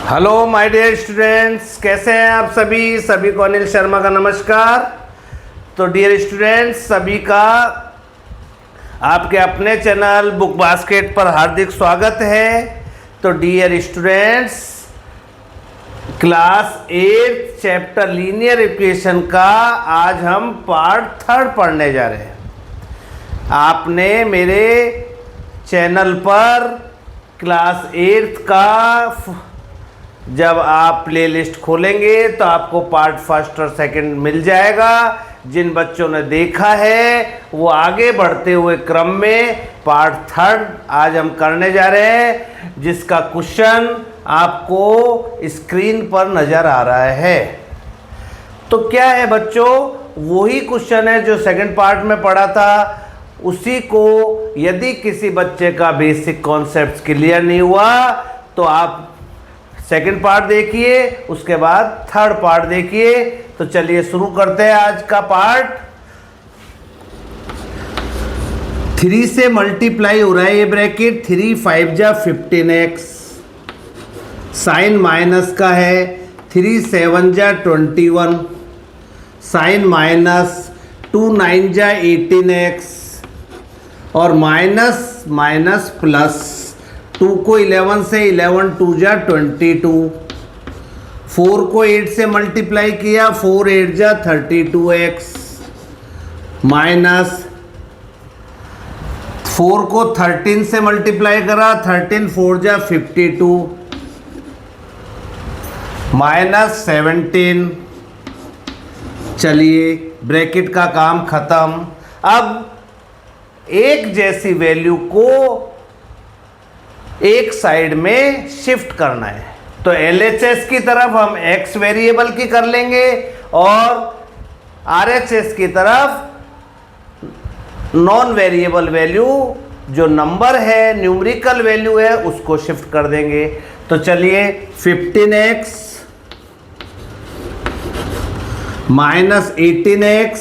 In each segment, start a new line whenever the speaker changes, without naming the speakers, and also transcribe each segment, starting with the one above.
Hello my dear students, कैसे हैं आप सभी को अनिल शर्मा का नमस्कार। तो डियर स्टूडेंट्स, सभी का आपके अपने चैनल बुक बास्केट पर हार्दिक स्वागत है। तो dear students, class 8 chapter linear equation का आज हम पार्ट 3 पढ़ने जा रहे हैं। आपने मेरे चैनल पर क्लास 8 का जब आप प्लेलिस्ट खोलेंगे तो आपको पार्ट 1 और 2 मिल जाएगा। जिन बच्चों ने देखा है वो आगे बढ़ते हुए क्रम में पार्ट 3 आज हम करने जा रहे हैं, जिसका क्वेश्चन आपको स्क्रीन पर नज़र आ रहा है। तो क्या है बच्चों, वही क्वेश्चन है जो सेकंड पार्ट में पढ़ा था। उसी को यदि किसी बच्चे का बेसिक कॉन्सेप्ट्स क्लियर नहीं हुआ तो आप सेकंड पार्ट देखिए, उसके बाद थर्ड पार्ट देखिए। तो चलिए शुरू करते हैं आज का पार्ट। 3 से मल्टीप्लाई हो रहा है ये ब्रैकेट, 3 5 जा 15x, साइन माइनस का है, 3 7 जा 21, साइन माइनस 2 9 जा 18x, और माइनस माइनस प्लस 2 को 11 से 11 2 जा 22, 4 को 8 से मल्टीप्लाई किया, 4 8 जा 32x, माइनस 4 को 13 से मल्टीप्लाई करा, 13 4 जा 52, माइनस 17। चलिए ब्रैकेट का काम खत्म। अब एक जैसी वैल्यू को एक साइड में शिफ्ट करना है, तो LHS की तरफ हम x वेरिएबल की कर लेंगे और RHS की तरफ नॉन वेरिएबल वैल्यू जो नंबर है, न्यूमेरिकल वैल्यू है, उसको शिफ्ट कर देंगे। तो चलिए 15x माइनस 18x,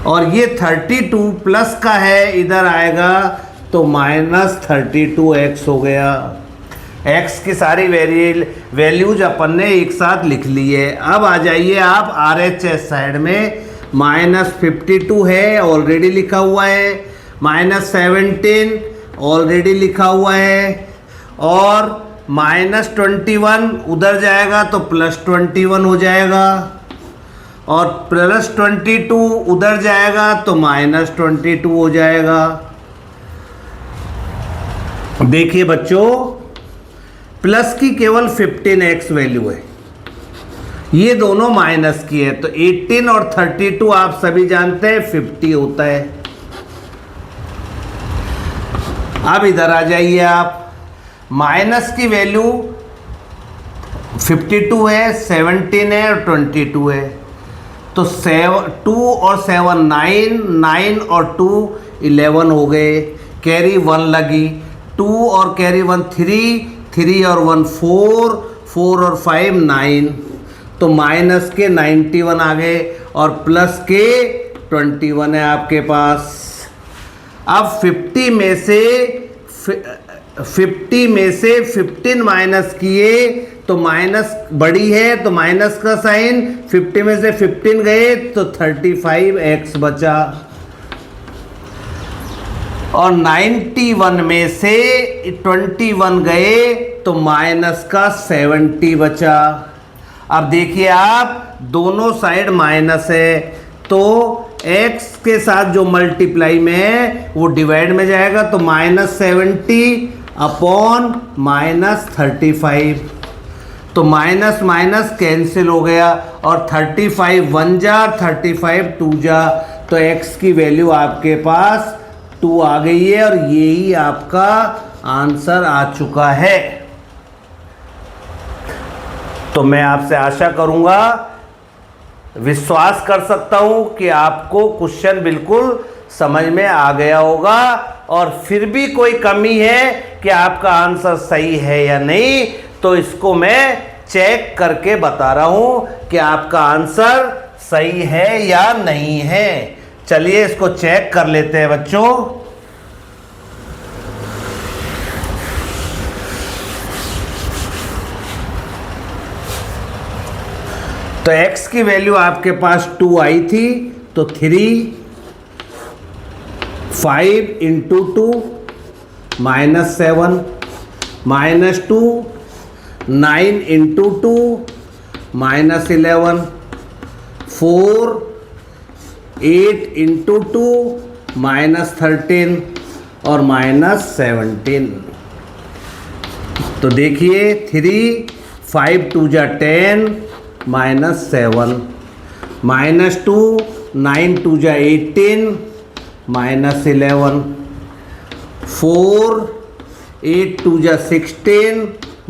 और ये 32 प्लस का है, इधर आएगा तो माइनस 32x हो गया। x की सारी वैल्यूज अपन ने एक साथ लिख ली है। अब आ जाइए आप RHS साइड में, माइनस 52 है, ऑलरेडी लिखा हुआ है, माइनस 17 ऑलरेडी लिखा हुआ है, और माइनस 21 उधर जाएगा तो प्लस 21 हो जाएगा, और प्लस 22 उधर जाएगा तो माइनस 22 हो जाएगा। देखिए बच्चों, प्लस की केवल 15x वैल्यू है, ये दोनों माइनस की है, तो 18 और 32 आप सभी जानते हैं 50 होता है। अब इधर आ जाइए आप, माइनस की वैल्यू 52 है, 17 है और 22 है, तो 2 और 7 9, 9 और 2 11 हो गए, कैरी 1 लगी, 2 और कैरी 1 3, 3 और 1 4, 4 और 5 9, तो माइनस के 91 आ गए और प्लस के 21 है आपके पास। अब 50 में से 15 माइनस किए तो माइनस बड़ी है, तो माइनस का साइन, 50 में से 15 गए तो 35x बचा, और 91 में से 21 गए तो माइनस का 70 बचा। अब देखिए आप, दोनों साइड माइनस है, तो x के साथ जो मल्टीप्लाई में है वो डिवाइड में जाएगा, तो माइनस 70 अपॉन माइनस 35, तो माइनस माइनस कैंसिल हो गया, और 35 1 जा 35 2 जा, तो x की वैल्यू आपके पास 2 आ गई है, और यही आपका आंसर आ चुका है। तो मैं आपसे आशा करूंगा, विश्वास कर सकता हूं कि आपको क्वेश्चन बिल्कुल समझ में आ गया होगा, और फिर भी कोई कमी है कि आपका आंसर सही है या नहीं, तो इसको मैं चेक करके बता रहा हूं कि आपका आंसर सही है या नहीं है। चलिए इसको चेक कर लेते हैं बच्चों। तो x की वैल्यू आपके पास 2 आई थी, तो 3 5 इंटू 2 -7 -2 9 इंटू 2 -11 4 8 इंटू 2 -13 और -17। तो देखिए 3 5 2 जा 10 -7 -2 9 2 जा 18 -11 4 8 2 जा 16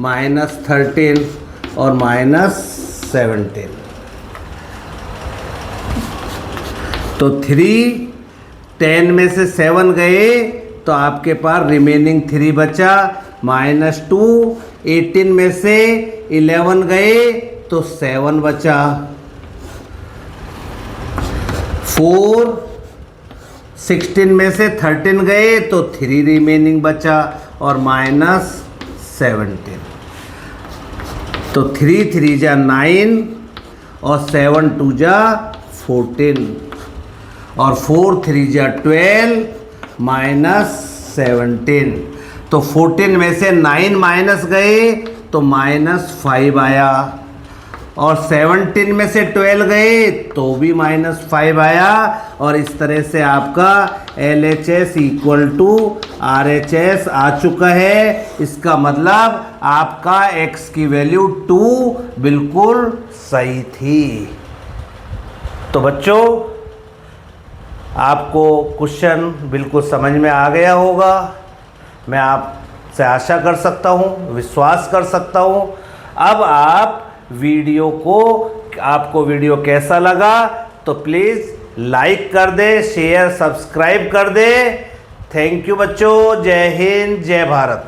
-13 और -17। तो 3 10 में से 7 गए तो आपके पास रिमेनिंग 3 बचा, -2 18 में से 11 गए तो 7 बचा, 4 16 में से 13 गए तो 3 रिमेनिंग बचा और -17। तो 3 3 जा 9 और 7 2 जा 14 और 4 3 जा 12 -17। तो 14 में से 9 माइनस गए तो -5 आया और 17 में से 12 गए तो भी -5 आया। और इस तरह से आपका LHS इक्वल टू RHS आ चुका है। इसका मतलब आपका x की वैल्यू 2 बिल्कुल सही थी। तो बच्चों, आपको क्वेश्चन बिल्कुल समझ में आ गया होगा, मैं आपसे आशा कर सकता हूँ, विश्वास कर सकता हूँ। अब आप आपको वीडियो कैसा लगा तो प्लीज़ लाइक कर दे, शेयर सब्सक्राइब कर दे। थैंक यू बच्चों। जय हिंद, जय भारत।